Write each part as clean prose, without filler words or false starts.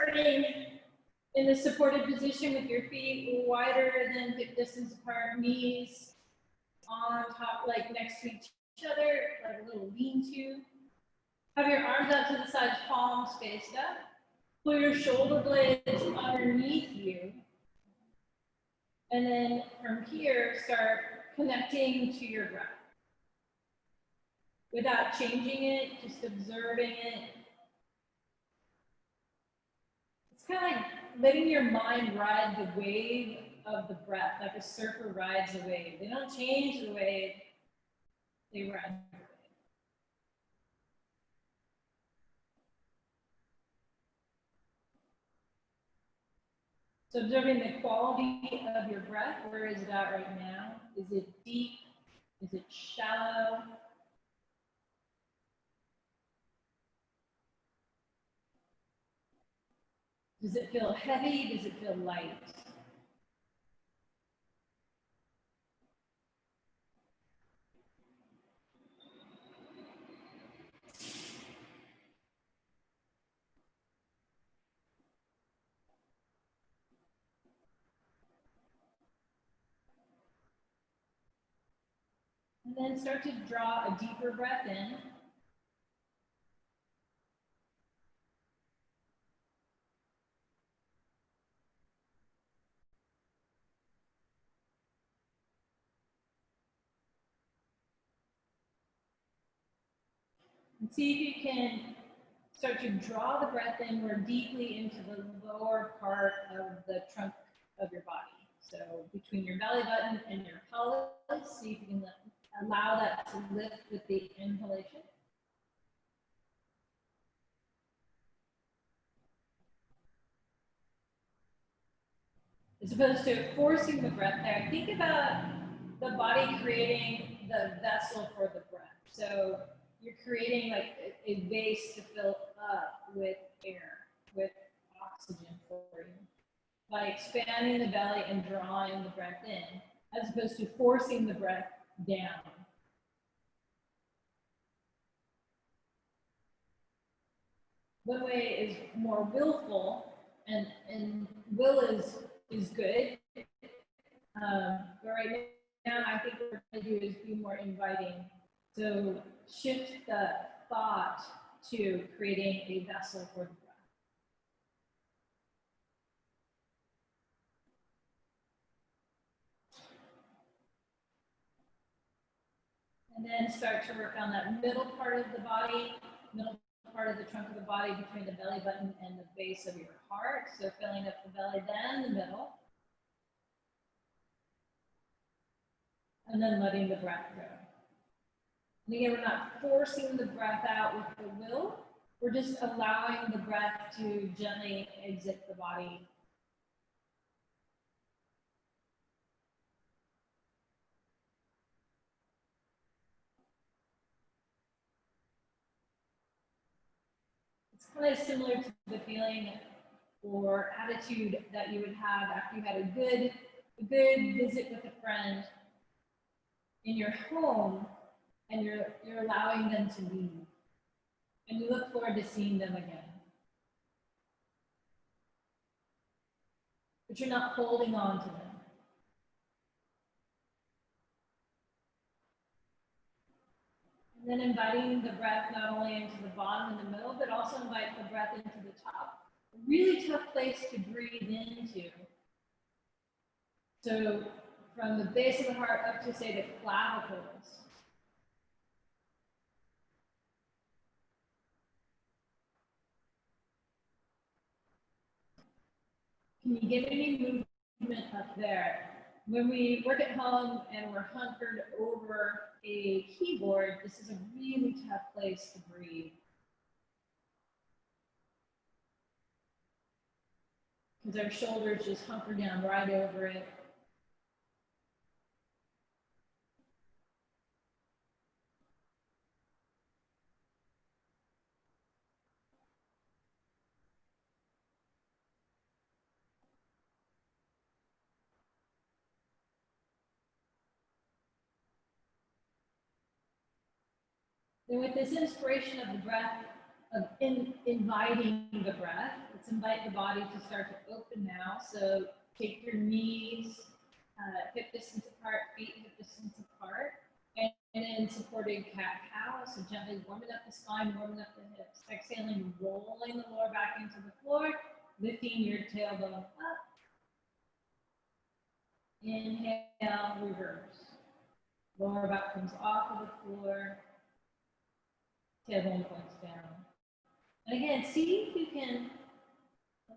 starting in the supported position with your feet wider than hip distance apart, knees on top, like next to each other, like a little lean-to. Have your arms out to the sides, palms faced up. Pull your shoulder blades underneath you. And then from here, start connecting to your breath. Without changing it, just observing it. It's kind of like letting your mind ride the wave of the breath, like a surfer rides a wave. They don't change the wave, they ride the wave. So observing the quality of your breath, where is it at right now? Is it deep? Is it shallow? Does it feel heavy? Does it feel light? And then start to draw a deeper breath in. And see if you can start to draw the breath in more deeply into the lower part of the trunk of your body. So between your belly button and your pelvis, see if you can allow that to lift with the inhalation. As opposed to forcing the breath there, think about the body creating the vessel for the breath. So you're creating like a vase to fill up with air, with oxygen for you, by expanding the belly and drawing the breath in, as opposed to forcing the breath down. One way is more willful, and will is good. But right now, I think what we're going to do is be more inviting. So shift the thought to creating a vessel for the breath. And then start to work on that middle part of the body, middle part of the trunk of the body between the belly button and the base of your heart. So filling up the belly, then the middle. And then letting the breath go. And again, we're not forcing the breath out with the will. We're just allowing the breath to gently exit the body. It's kind of similar to the feeling or attitude that you would have after you had a good visit with a friend in your home, and you're allowing them to leave. And you look forward to seeing them again. But you're not holding on to them. And then inviting the breath not only into the bottom and the middle, but also invite the breath into the top. A really tough place to breathe into. So from the base of the heart up to, say, the clavicles. Can you get any movement up there? When we work at home and we're hunkered over a keyboard, this is a really tough place to breathe. Because our shoulders just hunker down right over it. Then with this inspiration of the breath, of inviting the breath, Let's invite the body to start to open now. So take your knees, hip distance apart, feet hip distance apart. And then supported cat-cow. So gently warming up the spine, warming up the hips. Exhaling, rolling the lower back into the floor, lifting your tailbone up. Inhale, reverse. Lower back comes off of the floor. Tailbone points down. And again, see if you can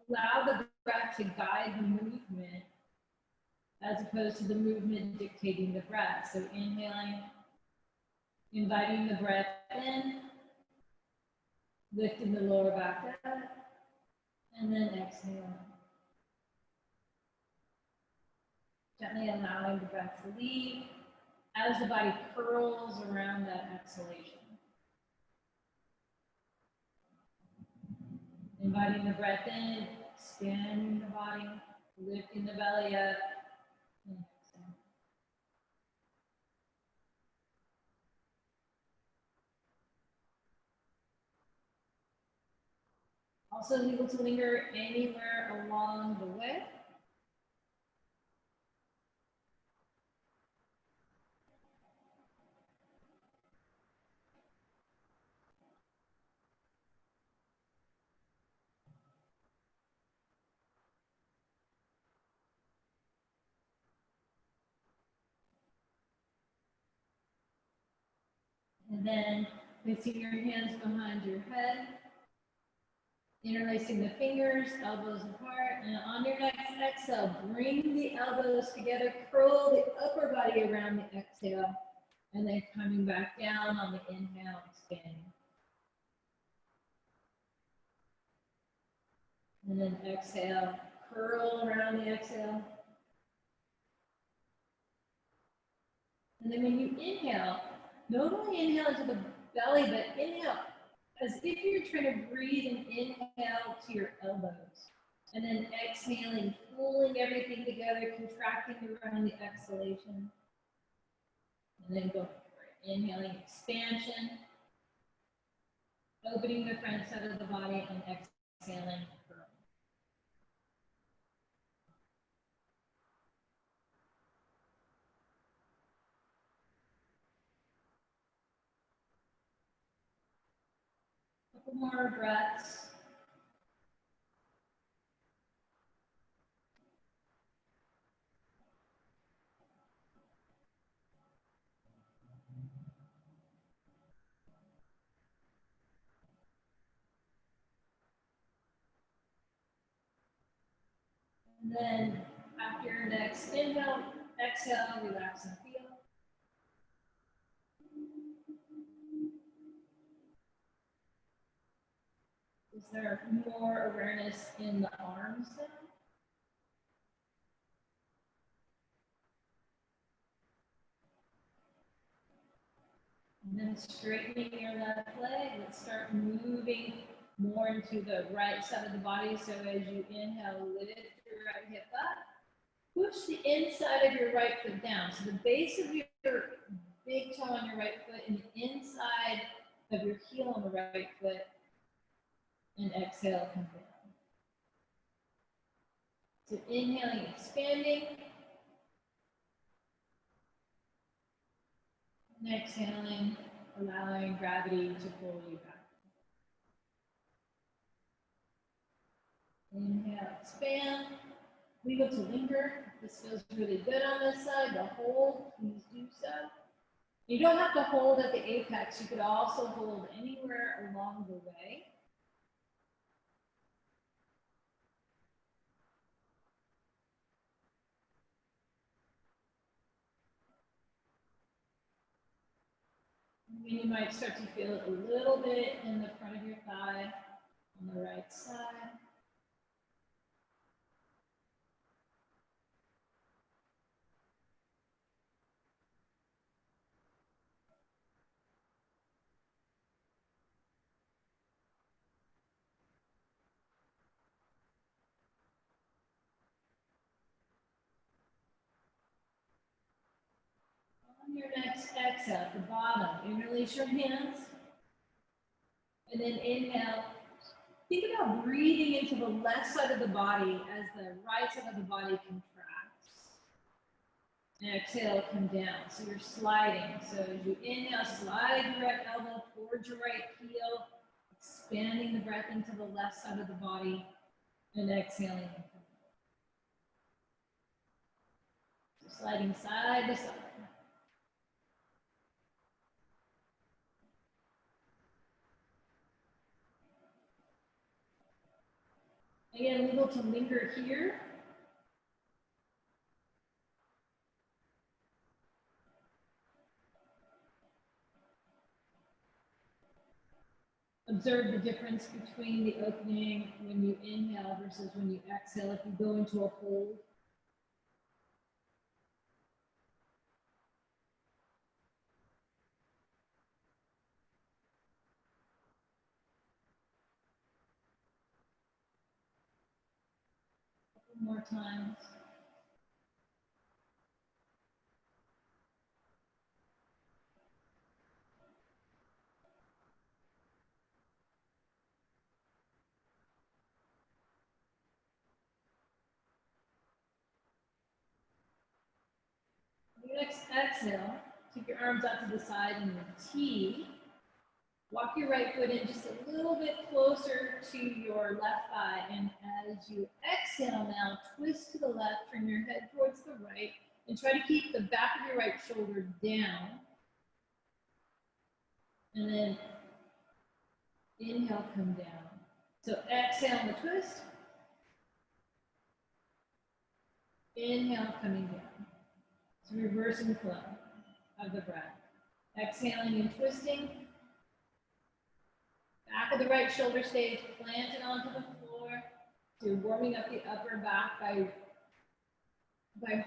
allow the breath to guide the movement as opposed to the movement dictating the breath. So inhaling, inviting the breath in, lifting the lower back up, and then exhaling. Gently allowing the breath to leave as the body curls around that exhalation. Inviting the breath in, expanding the body, lifting the belly up, and exhale. Also able to linger anywhere along the way. And then placing your hands behind your head, interlacing the fingers, elbows apart, and on your next exhale, bring the elbows together, curl the upper body around the exhale, and then coming back down on the inhale, expanding. And then exhale, curl around the exhale. And then when you inhale, not only inhale into the belly, but inhale as if you're trying to breathe and inhale to your elbows. And then exhaling, pulling everything together, contracting around the exhalation. And then go for it. Inhaling, expansion. Opening the front side of the body and exhaling, curl. Couple more breaths. And then after your next inhale, exhale, relax and feel. Is there more awareness in the arms now? And then straightening your left leg. Let's start moving more into the right side of the body. So as you inhale, lift your right hip up. Push the inside of your right foot down. So the base of your big toe on your right foot and the inside of your heel on the right foot. And exhale, come down. So inhaling, expanding. And exhaling, allowing gravity to pull you back. Inhale, expand. Leave it to linger. This feels really good on this side. The hold, please do so. You don't have to hold at the apex. You could also hold anywhere along the way. And you might start to feel it a little bit in the front of your thigh on the right side. On your next exhale, at the bottom, you release your hands. And then inhale, Think about breathing into the left side of the body as the right side of the body contracts. And exhale, come down. So you're sliding. So as you inhale, slide your right elbow towards your right heel, expanding the breath into the left side of the body, and exhaling. So sliding side to side. Again, legal to linger here. Observe the difference between the opening when you inhale versus when you exhale. If you go into a hold, more times. Your next exhale, take your arms out to the side in the T. Walk your right foot in just a little bit closer to your left thigh. And as you exhale now, twist to the left, turn your head towards the right, and try to keep the back of your right shoulder down. And then inhale, come down. So exhale on the twist. Inhale, coming down. So reversing flow of the breath. Exhaling and twisting. Back of the right shoulder stays planted onto the floor. So you're warming up the upper back by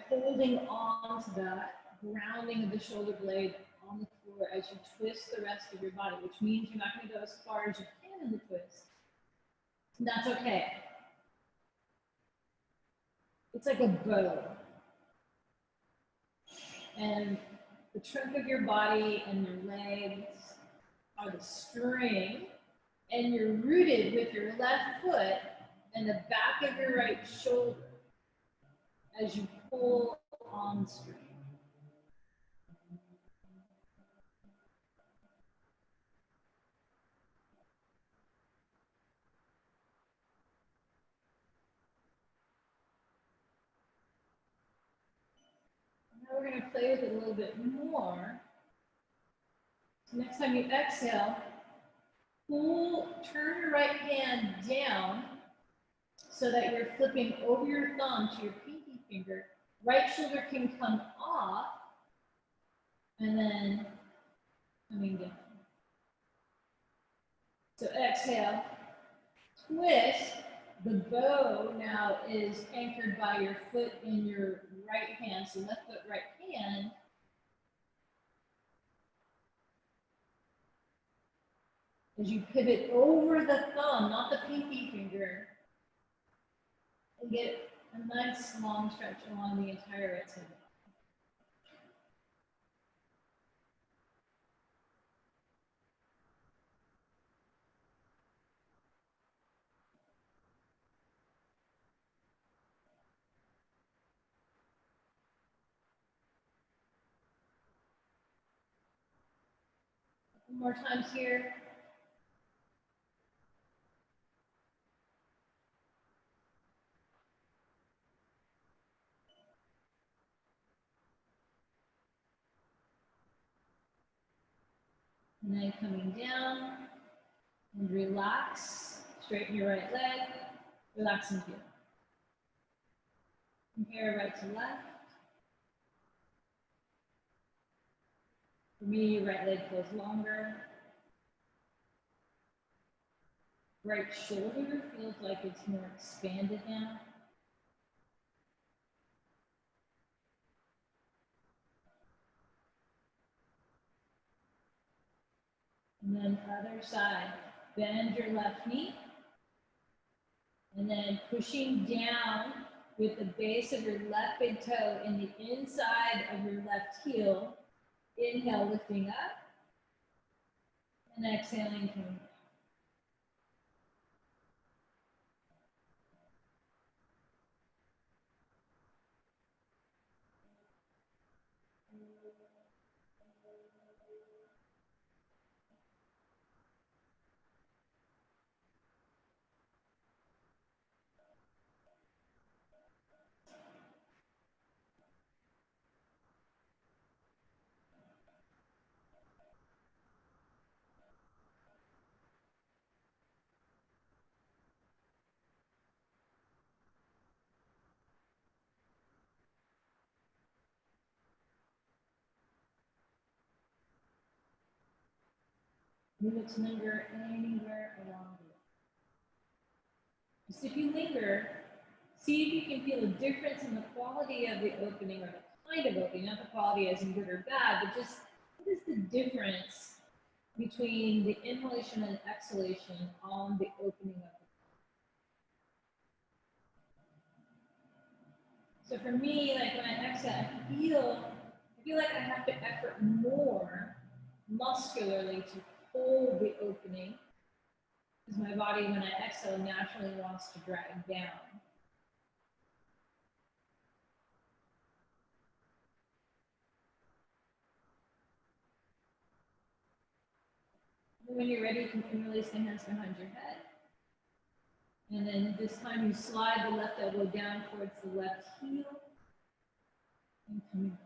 holding on to that grounding of the shoulder blade on the floor as you twist the rest of your body, which means you're not going to go as far as you can in the twist. And that's okay. It's like a bow. And the trunk of your body and your legs are the string, and you're rooted with your left foot and the back of your right shoulder as you pull on the string. Now we're going to play with it a little bit more. So next time you exhale, turn your right hand down so that you're flipping over your thumb to your pinky finger. Right shoulder can come off and then coming down. So exhale, twist. The bow now is anchored by your foot in your right hand, so left foot, right hand. As you pivot over the thumb, not the pinky finger, and get a nice long stretch along the entire right side. More times here. And then coming down and relax. Straighten your right leg. Relax and feel. Compare right to left. For me, right leg feels longer. Right shoulder feels like it's more expanded now. And then other side, bend your left knee. And then pushing down with the base of your left big toe in the inside of your left heel. Inhale, lifting up. And exhaling, coming down. Move it to linger anywhere along the way. Just if you linger, see if you can feel a difference in the quality of the opening or the kind of opening, not the quality as in good or bad, but just what is the difference between the inhalation and exhalation on the opening of the. So for me, like when I exhale, I feel like I have to effort more muscularly to hold the opening because my body, when I exhale, naturally wants to drag down. And when you're ready, you can release the hands behind your head. And then this time you slide the left elbow down towards the left heel and coming back.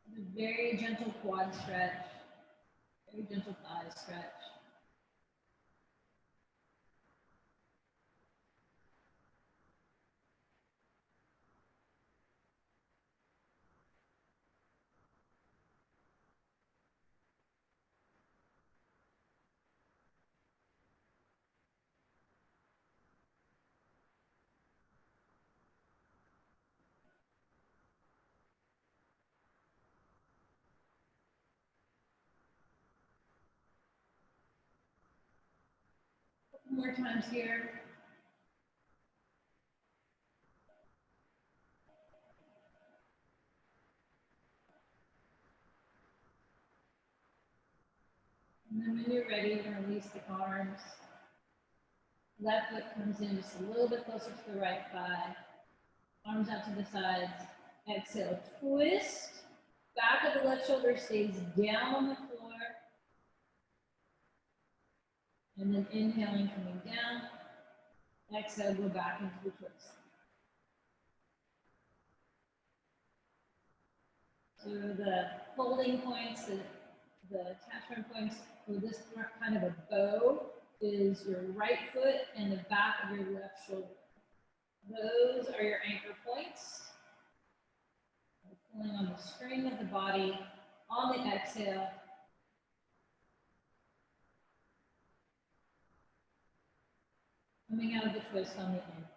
A very gentle quad stretch, very gentle thigh stretch. Couple more times here. And then when you're ready, you're going to release the arms. Left foot comes in just a little bit closer to the right thigh. Arms out to the sides. Exhale, twist. Back of the left shoulder stays down on the floor. And then inhaling, coming down. Exhale, go back into the twist. So the holding points, the attachment points for this kind of a bow is your right foot and the back of your left shoulder. Those are your anchor points. Pulling on the string of the body on the exhale. Coming out of the twist on the inhale.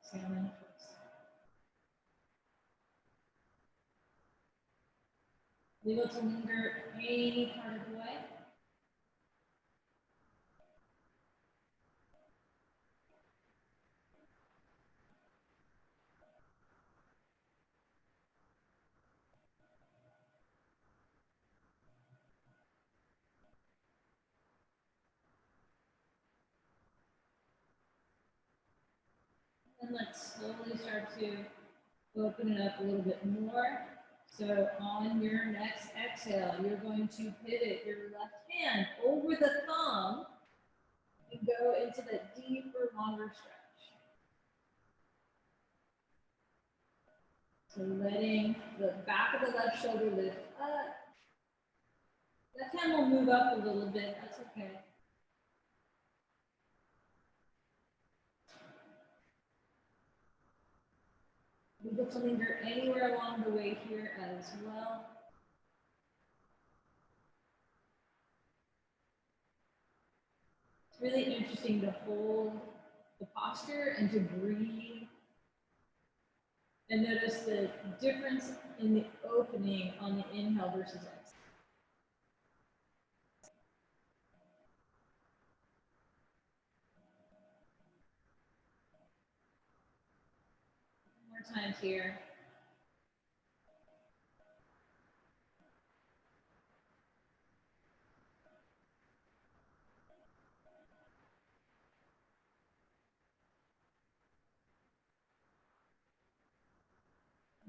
Exhale and twist. Leave it to linger any part of the way. And let's slowly start to open it up a little bit more. So on your next exhale, you're going to pivot your left hand over the thumb and go into that deeper, longer stretch. So letting the back of the left shoulder lift up. Left hand will move up a little bit, that's okay. You get to linger anywhere along the way here as well. It's really interesting to hold the posture and to breathe. And notice the difference in the opening on the inhale versus exhale. More times here.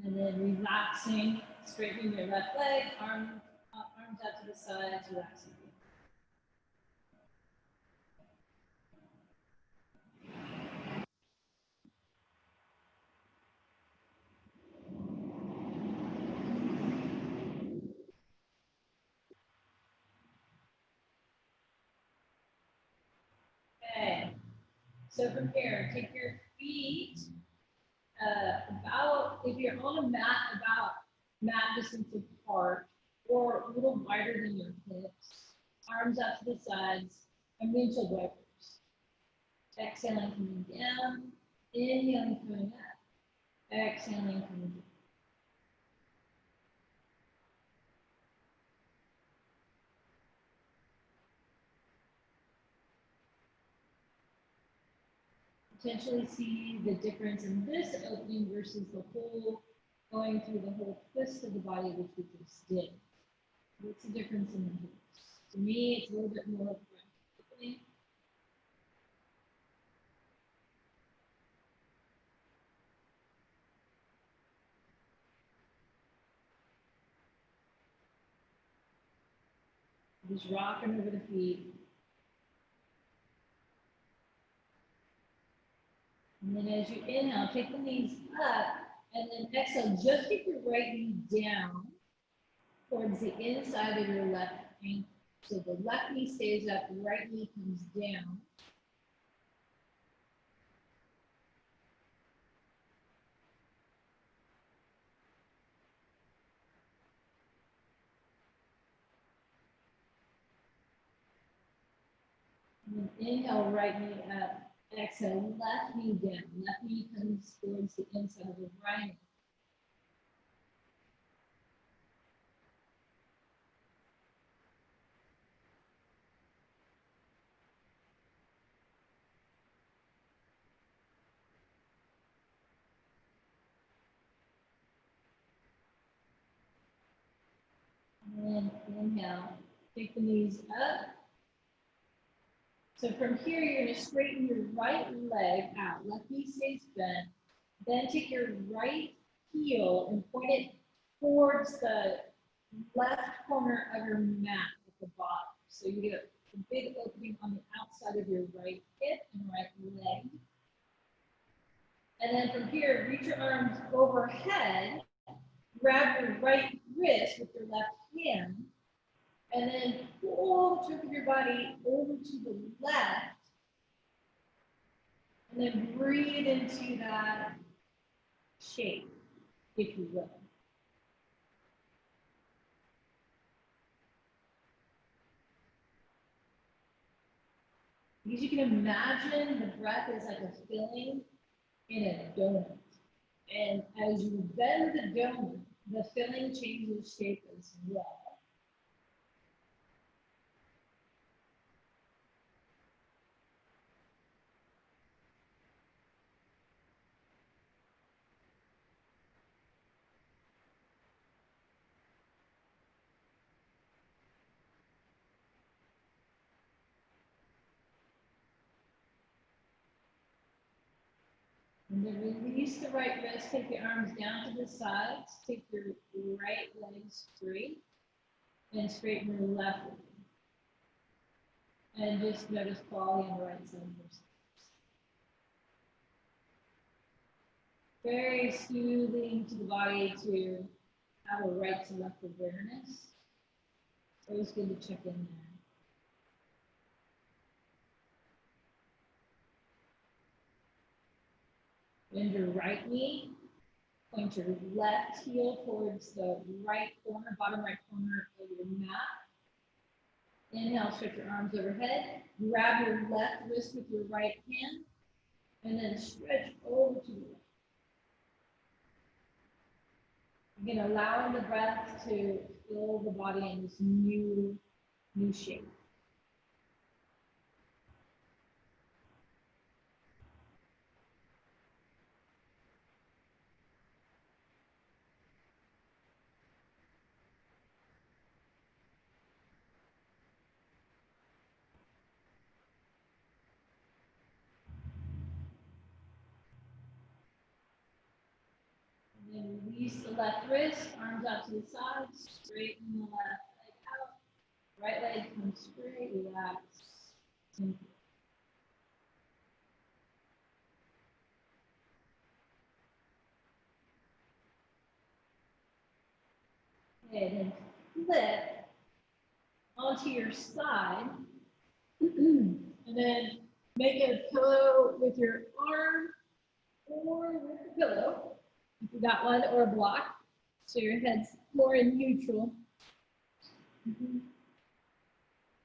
And then relaxing, straightening your left leg, arms out to the sides, relaxing. Okay, so from here, take your feet about, if you're on a mat, about mat distance apart or a little wider than your hips, arms out to the sides, and windshield wipers. Exhaling, coming down, inhaling, coming up, exhaling, coming down. Potentially see the difference in this opening versus the whole, going through the whole twist of the body, which we just did. What's the difference in the hips? To me, it's a little bit more opening. Just rocking over the feet. And then as you inhale, take the knees up, and then exhale, just keep your right knee down towards the inside of your left ankle. So the left knee stays up, the right knee comes down. And then inhale, right knee up. Exhale, left knee down. Left knee comes towards the inside of the right ankle. And then inhale, take the knees up. So from here, you're going to straighten your right leg out. Left knee stays bent. Then take your right heel and point it towards the left corner of your mat at the bottom. So you get a big opening on the outside of your right hip and right leg. And then from here, reach your arms overhead, grab your right wrist with your left hand, and then pull the top of your body over to the left, and then breathe into that shape, if you will. Because you can imagine the breath is like a filling in a donut. And as you bend the donut, the filling changes shape as well. And then release the right wrist, take the arms down to the sides, take your right leg straight, and straighten your left leg. And just notice quality on the right side of your steps. Very soothing to the body to have a right to left awareness. Always good to check in there. Bend your right knee, point your left heel towards the right corner, bottom right corner of your mat. Inhale, stretch your arms overhead. Grab your left wrist with your right hand, and then stretch over to the left. Again, allowing the breath to fill the body in this new shape. Release the left wrist, arms out to the side, straighten the left leg out. Right leg comes straight, relax. Okay, then flip onto your side. And then make a pillow with your arm or with the pillow, if you got one, or a block, so your head's more in neutral.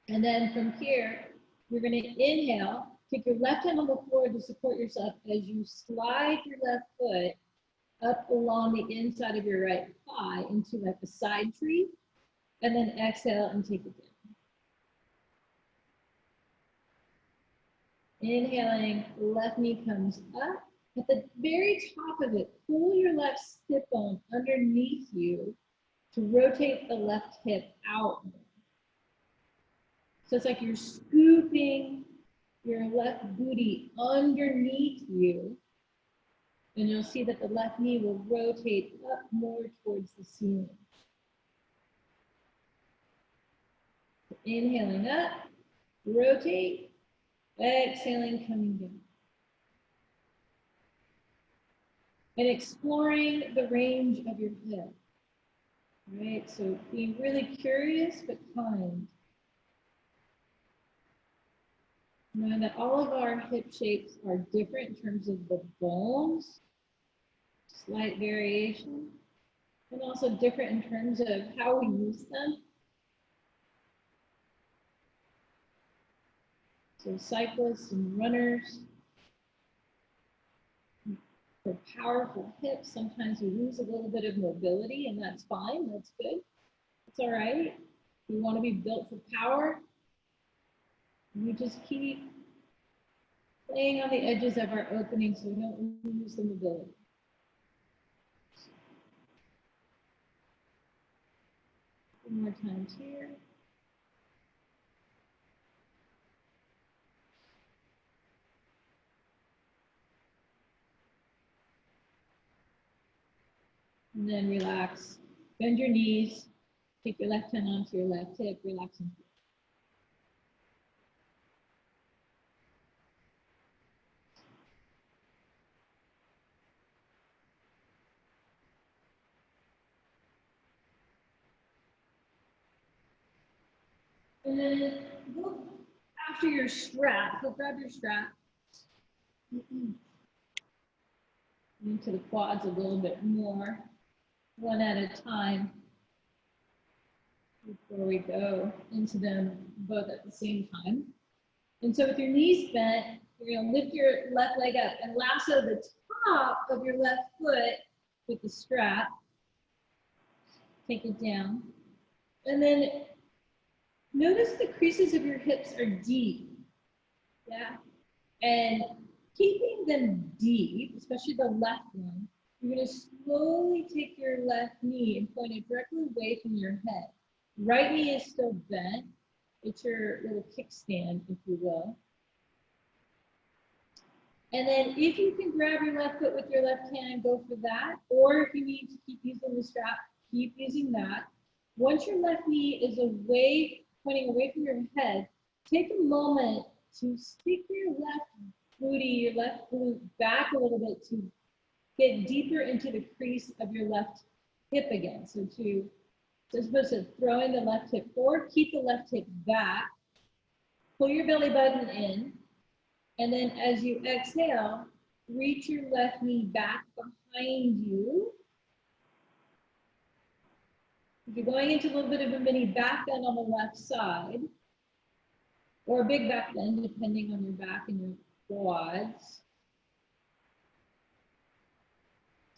And then from here, you're going to inhale, take your left hand on the floor to support yourself as you slide your left foot up along the inside of your right thigh into like a side tree, and then exhale and take it down. Inhaling, left knee comes up. At the very top of it, pull your left hip bone underneath you to rotate the left hip out. So it's like you're scooping your left booty underneath you, and you'll see that the left knee will rotate up more towards the ceiling. Inhaling up, rotate, exhaling, coming down. And exploring the range of your head. Right, so being really curious but kind. Know that all of our hip shapes are different in terms of the bones, slight variation, and also different in terms of how we use them. So cyclists and runners, for powerful hips, sometimes we lose a little bit of mobility, and that's fine, that's good. It's all right. We want to be built for power. We just keep playing on the edges of our opening so we don't lose the mobility. One more time here. And then relax. Bend your knees. Take your left hand onto your left hip. Relax into it. And then look after your strap. So grab your strap. Into the quads a little bit more, one at a time, before we go into them both at the same time. And so with your knees bent, you're going to lift your left leg up and lasso the top of your left foot with the strap. Take it down. And then notice the creases of your hips are deep. Yeah. And keeping them deep, especially the left one, you're going to slowly take your left knee and point it directly away from your head. Right knee is still bent. It's your little kickstand, if you will. And then if you can grab your left foot with your left hand, go for that. Or if you need to keep using the strap, keep using that. Once your left knee is away, pointing away from your head, take a moment to stick your left booty, your left glute back a little bit to get deeper into the crease of your left hip again. So as opposed to throwing the left hip forward, keep the left hip back, pull your belly button in, and then as you exhale, reach your left knee back behind you. If you're going into a little bit of a mini back bend on the left side, or a big back bend, depending on your back and your quads.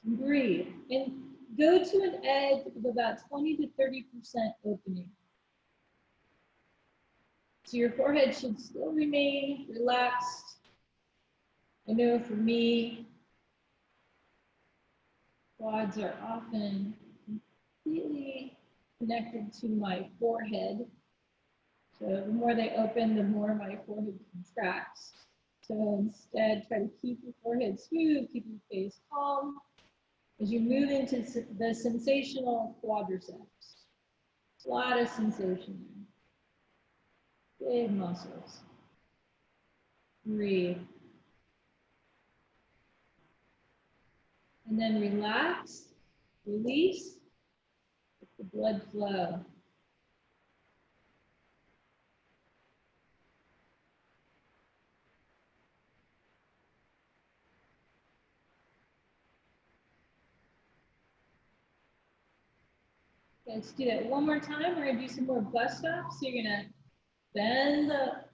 Breathe and go to an edge of about 20 to 30% opening. So your forehead should still remain relaxed. I know for me, quads are often completely connected to my forehead. So the more they open, the more my forehead contracts. So instead, try to keep your forehead smooth, keep your face calm. as you move into the sensational quadriceps. A lot of sensation there. Big muscles. Breathe. And then relax, release, let the blood flow. Let's do that one more time. We're gonna do some more bust ups. So you're gonna bend the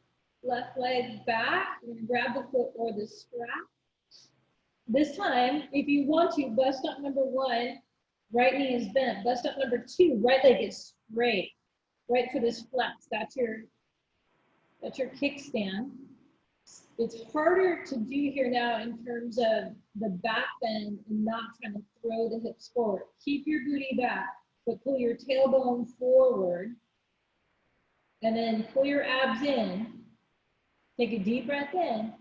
left leg back. You're gonna grab the foot or the strap. This time, if you want to, bust up number 1, right knee is bent. Bust up number 2, right leg is straight. Right foot is flexed. That's your kickstand. It's harder to do here now in terms of the back bend and not trying to throw the hips forward. Keep your booty back, but pull your tailbone forward. And then pull your abs in. Take a deep breath in.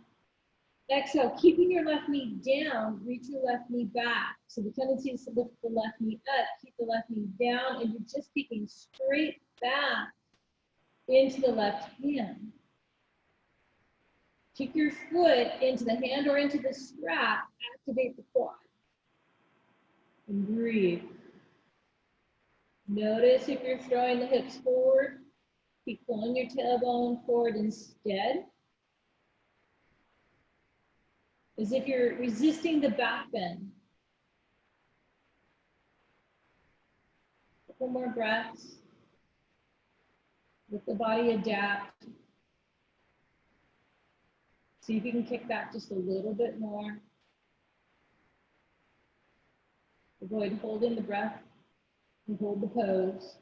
Exhale, keeping your left knee down, reach your left knee back. So the tendency is to lift the left knee up, keep the left knee down, and you're just kicking straight back into the left hand. Kick your foot into the hand or into the strap, activate the quad. And breathe. Notice if you're throwing the hips forward, keep pulling your tailbone forward instead. As if you're resisting the back bend. Couple more breaths. Let the body adapt. See if you can kick back just a little bit more. Avoid holding the breath and hold the pose.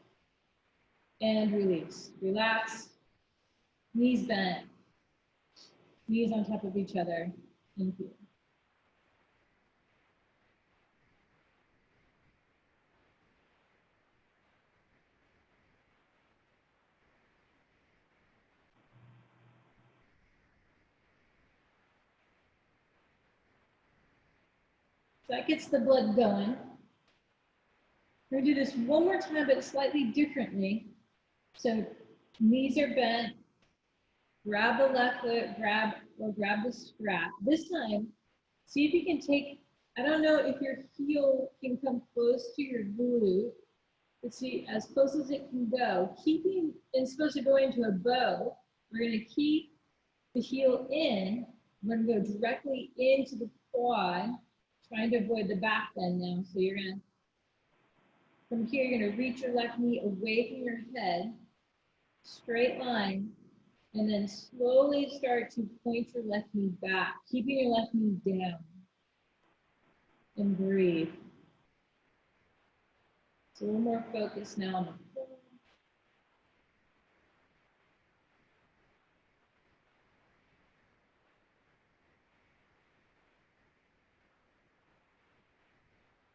And release. Relax. Knees bent. Knees on top of each other. And here. So that gets the blood going. We're gonna do this one more time, but slightly differently. So knees are bent. Grab the left foot, grab the strap. This time, see if you can take, I don't know if your heel can come close to your glute. Let's see, as close as it can go. Keeping, it's supposed to go into a bow. We're gonna keep the heel in. We're gonna go directly into the quad, trying to avoid the back bend now. So you're gonna, from here, you're gonna reach your left knee away from your head, straight line, and then slowly start to point your left knee back, keeping your left knee down. And breathe. So a little more focus now on the floor.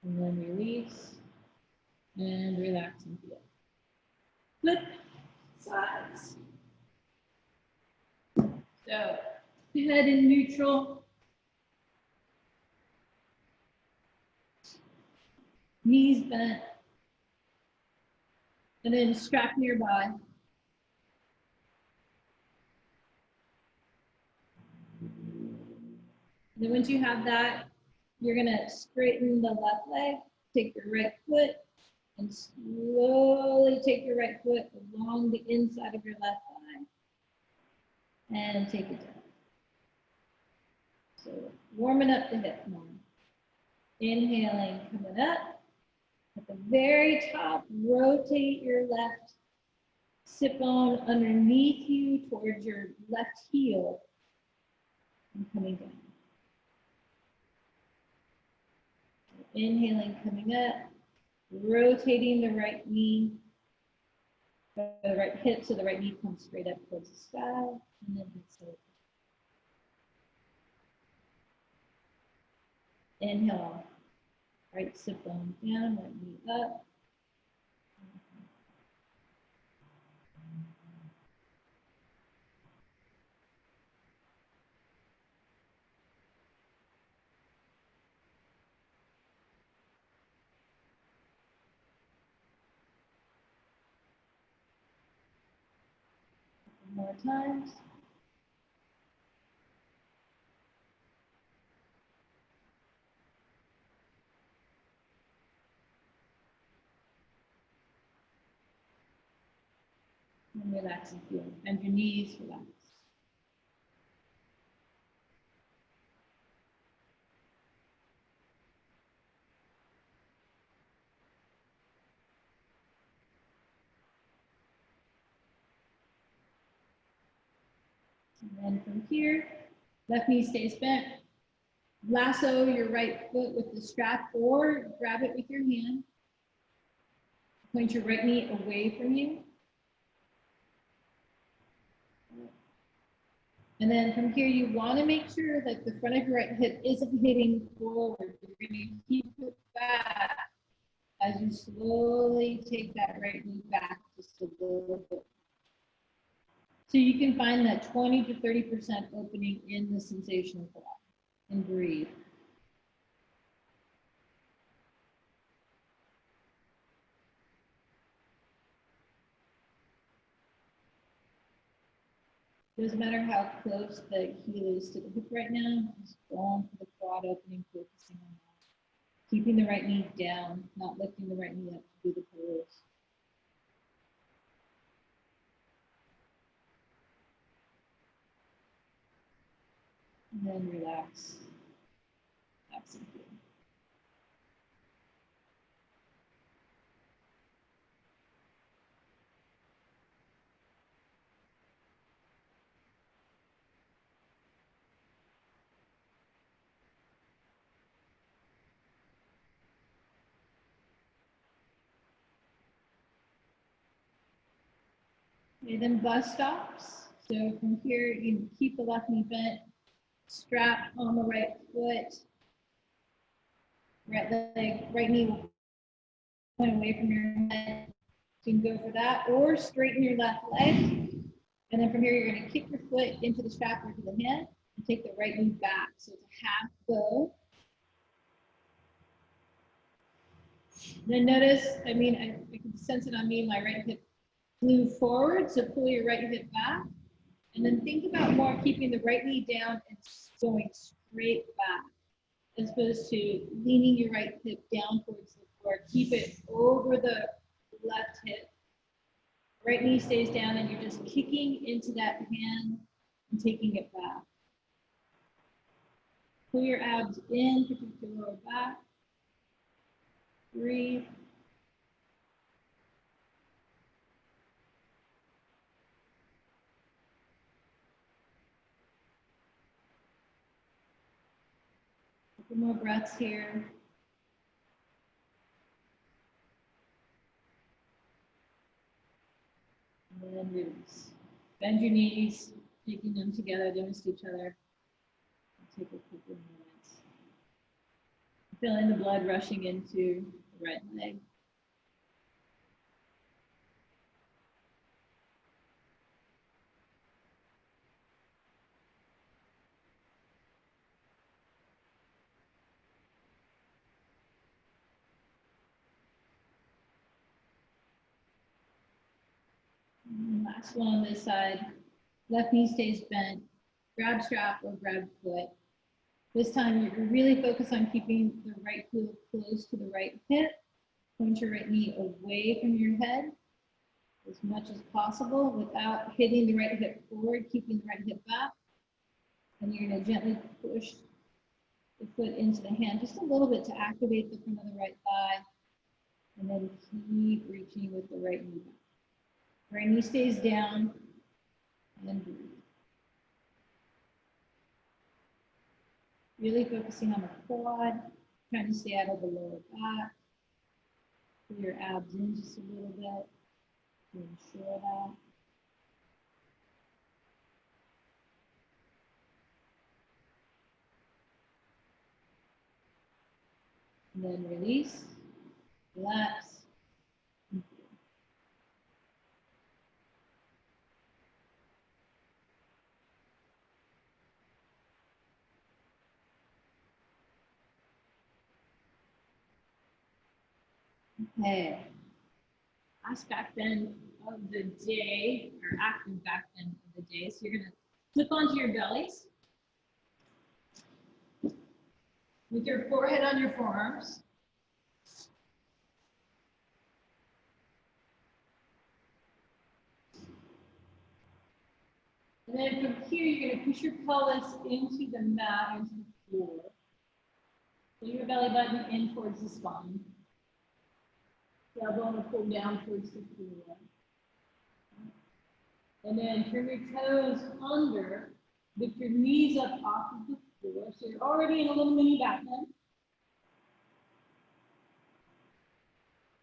And then release and relax and feel. Flip sides. So head in neutral. Knees bent. And then strap nearby. And then once you have that, you're gonna straighten the left leg, take your right foot, and slowly take your right foot along the inside of your left thigh and take it down. So warming up the hip more. Inhaling, coming up. At the very top, rotate your left sit bone underneath you towards your left heel and coming down. Inhaling, coming up, rotating the right knee, the right hip so the right knee comes straight up towards the sky, and then exhale. Inhale, right sit bone down, right knee up. more times. And relax and feel. Bend your knees, relax. And then from here, left knee stays bent. Lasso your right foot with the strap or grab it with your hand. Point your right knee away from you. And then from here, you want to make sure that the front of your right hip isn't hitting forward. You're going to keep it back as you slowly take that right knee back just a little bit. So you can find that 20 to 30% opening in the sensation of pull-up and breathe. Doesn't matter how close the heel is to the hip right now, just going for the quad opening, focusing on that. Keeping the right knee down, not lifting the right knee up to do the pulls. And then relax. Absolutely. Okay, then bus stops. So from here, you keep the left knee bent, strap on the right foot, right leg, right knee will point away from your head. So you can go for that, or straighten your left leg. And then from here, you're going to kick your foot into the strap or to the hand and take the right knee back. So it's a half bow. Then notice, I can sense it on me, my right hip flew forward, so pull your right hip back. And then think about more keeping the right knee down and going straight back, as opposed to leaning your right hip down towards the floor. Keep it over the left hip. Right knee stays down and you're just kicking into that hand and taking it back. Pull your abs in, protect your lower back. Breathe. Couple more breaths here. And then release. Bend your knees, taking them together against each other. Take a couple moments. Feeling the blood rushing into the right leg. And last one on this side. Left knee stays bent. Grab strap or grab foot. This time you're really focused on keeping the right heel close to the right hip. Point your right knee away from your head as much as possible without hitting the right hip forward, keeping the right hip back. And you're going to gently push the foot into the hand just a little bit to activate the front of the right thigh. And then keep reaching with the right knee back. Right knee stays down and then breathe. Really focusing on the quad, trying to stay out of the lower back. Pull your abs in just a little bit to ensure that. And then release, relax. Okay. Last back bend of the day, or active back end of the day. So you're gonna flip onto your bellies with your forehead on your forearms. And then from here, you're gonna push your pelvis into the mat, into the floor. Pull your belly button in towards the spine. The elbow will pull down towards the floor. And then turn your toes under, lift your knees up off of the floor. So you're already in a little mini back bend.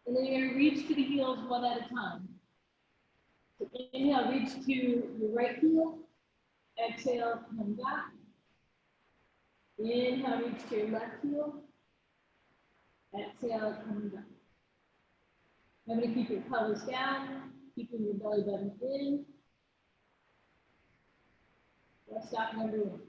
And then you're gonna reach to the heels one at a time. So inhale, reach to your right heel. Exhale, come back. Inhale, reach to your left heel. Exhale, come back. I'm going to keep your pelvis down, keeping your belly button in. Let's stop number one.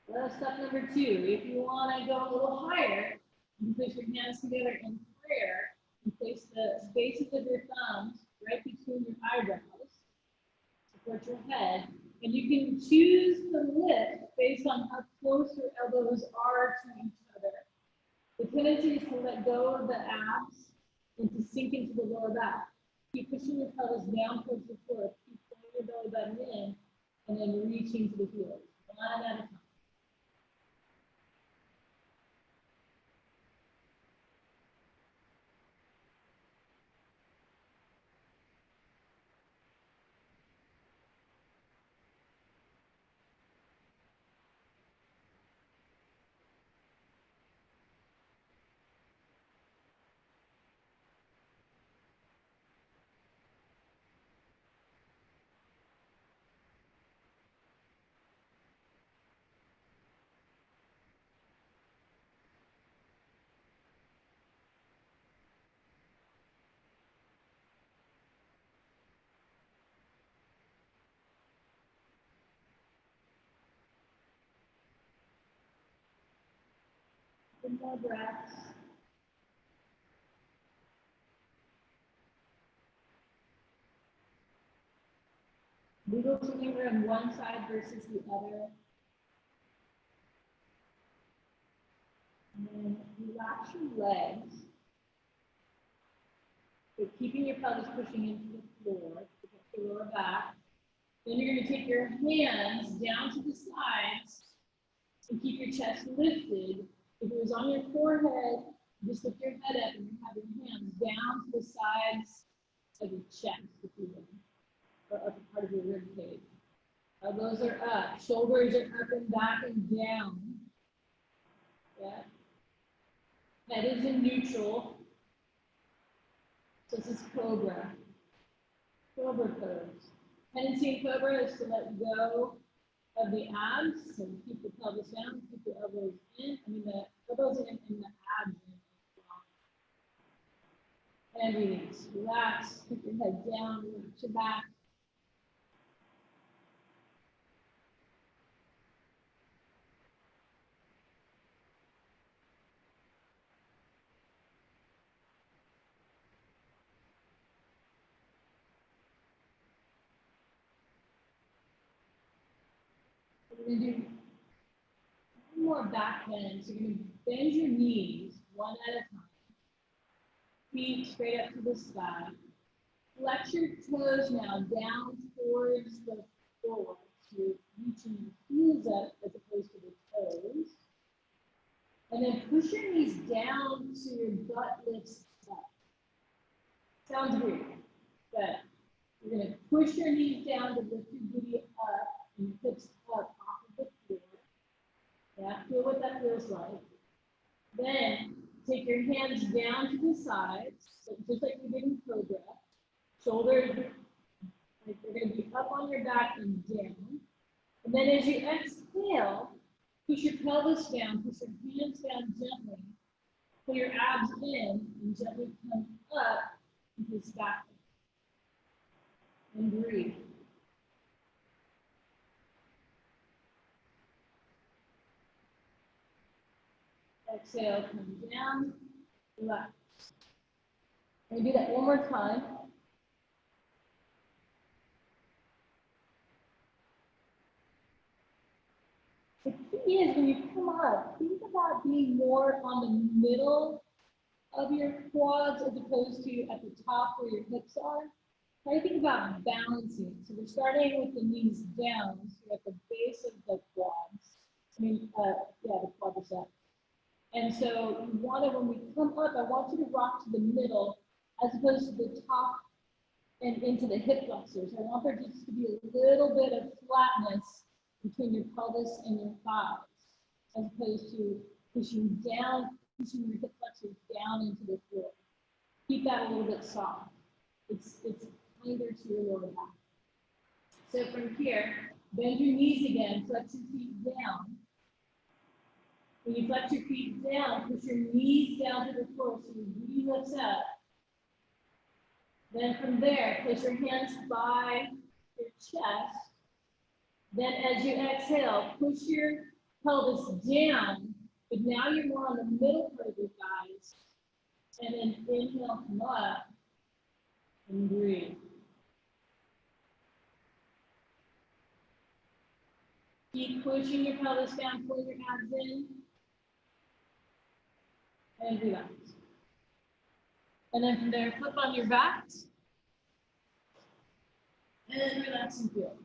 Let's stop number two. If you want to go a little higher, you can place your hands together in prayer and place the bases of your thumbs right between your eyebrows. Support your head. And you can choose the lift based on how close your elbows are to each other. The tendency is to let go of the abs and to sink into the lower back. Keep pushing your pelvis down towards the floor. Keep pulling your belly button in and then reaching to the heels. One at a time. Some more breaths. Wiggle to finger on one side versus the other. And then relax your legs. So keeping your pelvis pushing into the floor, to get the lower back. Then you're going to take your hands down to the sides and keep your chest lifted. If it was on your forehead, just lift your head up and you have your hands down to the sides of your chest, if you will, or upper part of your rib cage. Elbows are up, shoulders are up and back and down. Yeah. Head is in neutral. So this is cobra. Cobra pose. Tendency in cobra is to let go of the abs. So keep the pelvis down, keep the elbows in. The elbows in and the abs in. And release. Relax. Keep your head down. Relax your back. We're going to do one more back bend. So you're going to bend your knees one at a time. Feet straight up to the sky. Flex your toes now down towards the floor. So you're reaching your heels up as opposed to the toes. And then push your knees down so your butt lifts up. Sounds weird, but you're going to push your knees down to lift your booty up and your hips up off of the floor. Yeah, feel what that feels like. Then take your hands down to the sides, just like we did in Cobra. Shoulders, like they're going to be up on your back and down. And then as you exhale, push your pelvis down, push your hands down gently. Pull your abs in and gently come up into this back. And breathe. Exhale, come down, relax. We're gonna do that one more time. The key is when you come up, think about being more on the middle of your quads as opposed to at the top where your hips are. Try to think about balancing. So we're starting with the knees down, so you're at the base of the quads. The quadricep. And so you want to, when we come up, I want you to rock to the middle as opposed to the top and into the hip flexors. I want there just to be a little bit of flatness between your pelvis and your thighs, as opposed to pushing your hip flexors down into the floor. Keep that a little bit soft. It's kinder to your lower back. So from here, bend your knees again, flex your feet down. When you flex your feet down, push your knees down to the floor so your booty lifts up. Then from there, place your hands by your chest. Then as you exhale, push your pelvis down, but now you're more on the middle part of your thighs. And then inhale, come up and breathe. Keep pushing your pelvis down, pull your abs in, and relax. And then from there, flip on your backs, and relax and feel.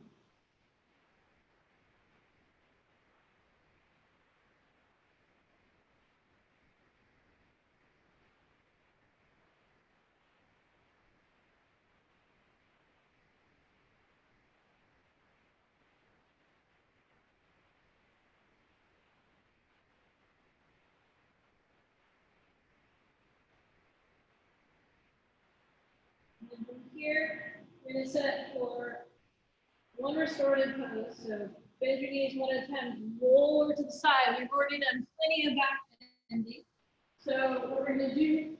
And from here, we're going to set for one restorative pose. So bend your knees one at a time, roll over to the side. We've already done plenty of back bending. So what we're going to do,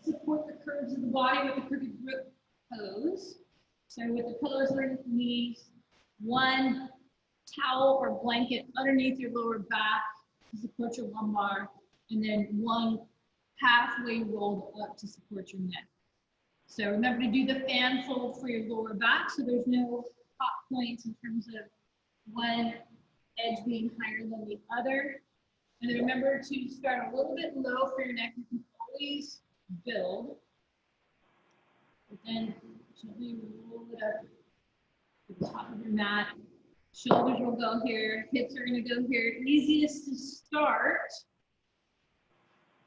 support the curves of the body with the crooked grip pose. So with the pillows underneath the knees, one towel or blanket underneath your lower back to support your lumbar, and then one halfway rolled up to support your neck. So remember to do the fan fold for your lower back so there's no hot points in terms of one edge being higher than the other. And then remember to start a little bit low for your neck. You can always build, but then gently roll it up to the top of your mat. Shoulders will go here, hips are going to go here. Easiest to start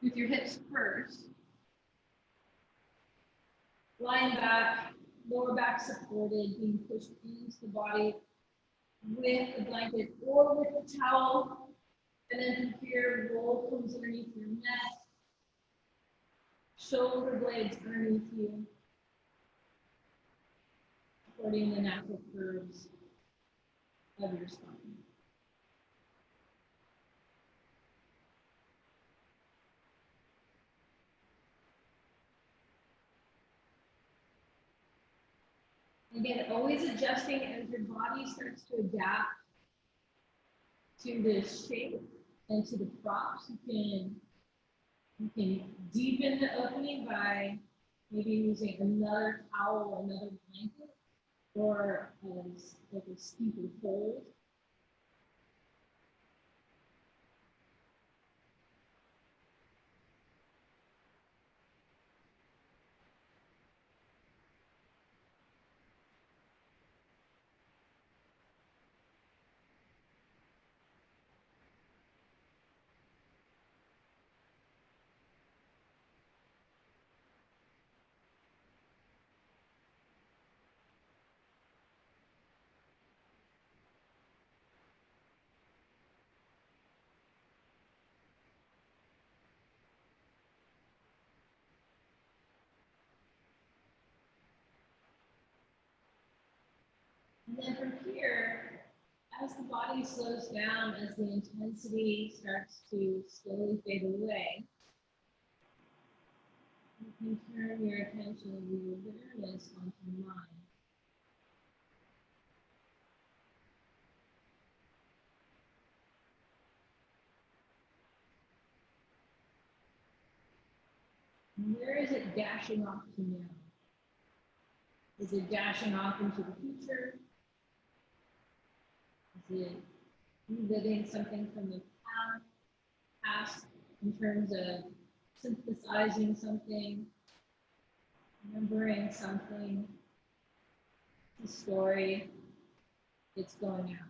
with your hips first. Lying back, lower back supported, being pushed into the body with the blanket or with the towel. And then from here, roll comes underneath your neck. Shoulder blades underneath you, supporting the natural curves of your spine. Again, always adjusting as your body starts to adapt to the shape and to the props. You can deepen the opening by maybe using another towel, another blanket, or like a steeper fold. And then from here, as the body slows down, as the intensity starts to slowly fade away, you can turn your attention and your awareness onto mind. Where is it dashing off to now? Is it dashing off into the future? Is it reliving something from the past in terms of synthesizing something, remembering something, the story? It's going out.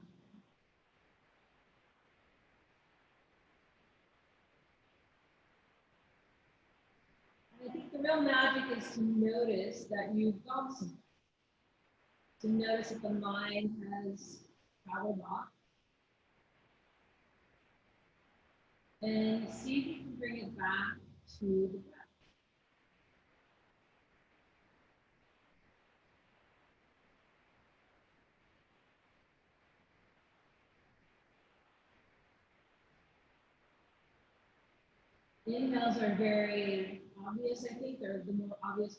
And I think the real magic is to notice that you've gone somewhere. To notice that the mind has traveled off. And see if you can bring it back to the breath. Inhales are very obvious, I think. They're the more obvious,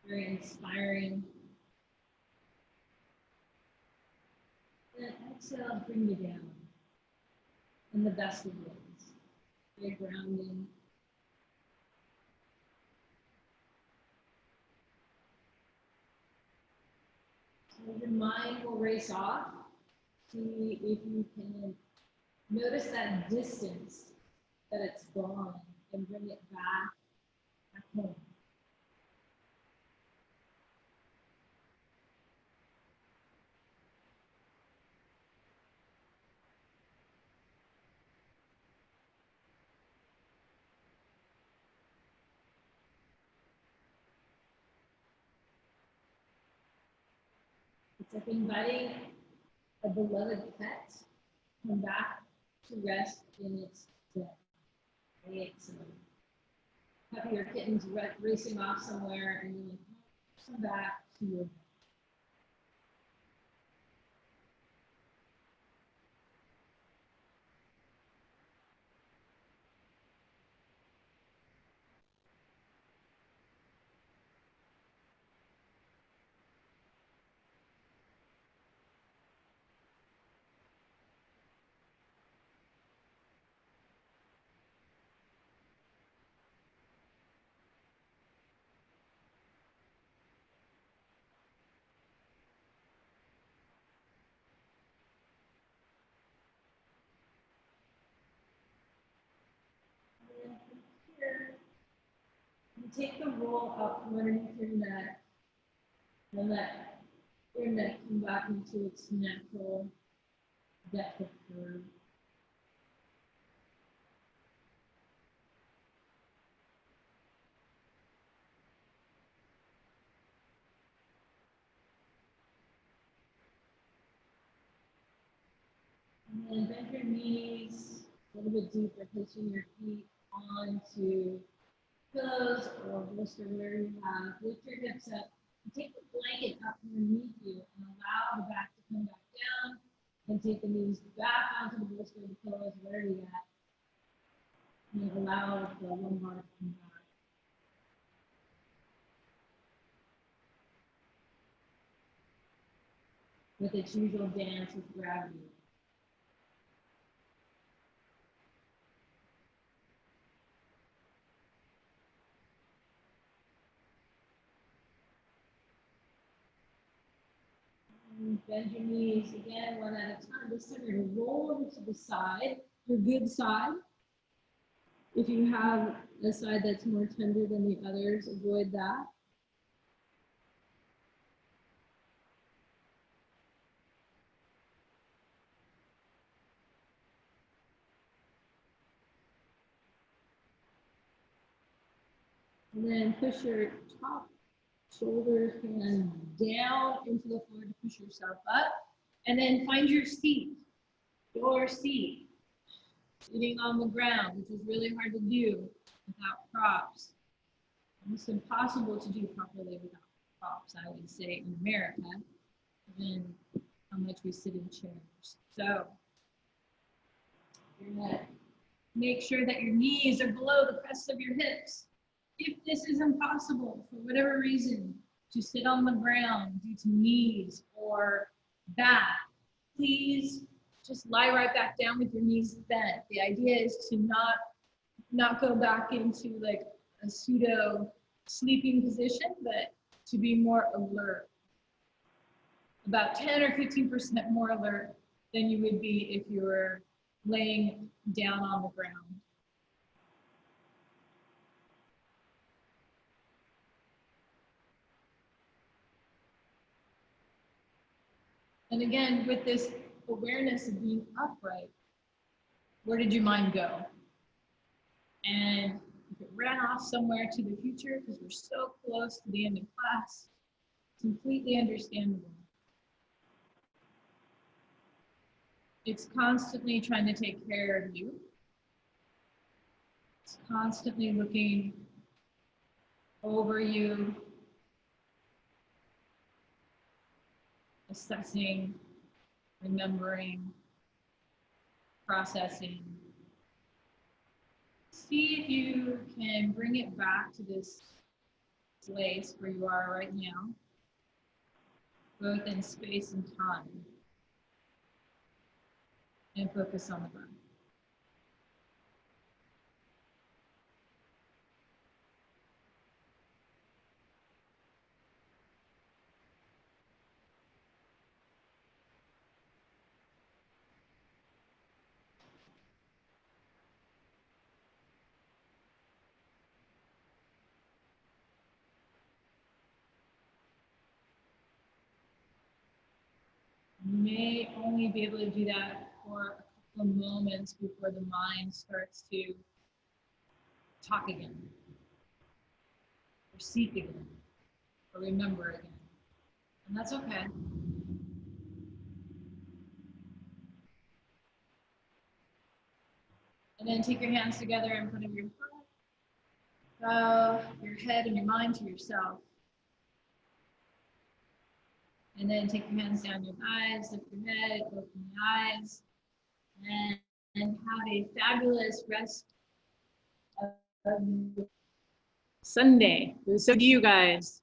very inspiring. And exhale, bring you down in the best of ways. Very grounding. So your mind will race off. See if you can notice that distance that it's gone and bring it back home. It's like inviting a beloved pet come back to rest in its den. Right? So have your kittens racing off somewhere and you're like, come back to your bed. And from here, you take the roll up from underneath your neck and let your neck come back into its natural depth of curve. And then bend your knees a little bit deeper, placing your feet onto pillows or bolster where you have. Lift your hips up. And take the blanket up underneath you and allow the back to come back down. And take the knees back onto the bolster, the pillows, wherever you're at. And allow the lumbar to come back. With its usual dance with gravity. And bend your knees again, one at a time. This time you're going to roll over to the side, your good side. If you have a side that's more tender than the others, avoid that. And then push your top shoulders and down into the floor to push yourself up. And then find your seat, sitting on the ground, which is really hard to do without props. Almost impossible to do properly without props, I would say, in America, given how much we sit in chairs. So you're gonna make sure that your knees are below the crests of your hips. If this is impossible for whatever reason to sit on the ground due to knees or back, please just lie right back down with your knees bent. The idea is to not not go back into like a pseudo sleeping position, but to be more alert. About 10 or 15% more alert than you would be if you were laying down on the ground. And again, with this awareness of being upright, where did your mind go? And if it ran off somewhere to the future, because we're so close to the end of class, completely understandable. It's constantly trying to take care of you. It's constantly looking over you, assessing, remembering, processing. See if you can bring it back to this place where you are right now, both in space and time, and focus on the breath. You may only be able to do that for a couple of moments before the mind starts to talk again, or seek again, or remember again. And that's okay. And then take your hands together in front of your heart. Bow your head and your mind to yourself. And then take your hands down your thighs, lift your head, open the eyes, and have a fabulous rest of Sunday. So do you guys.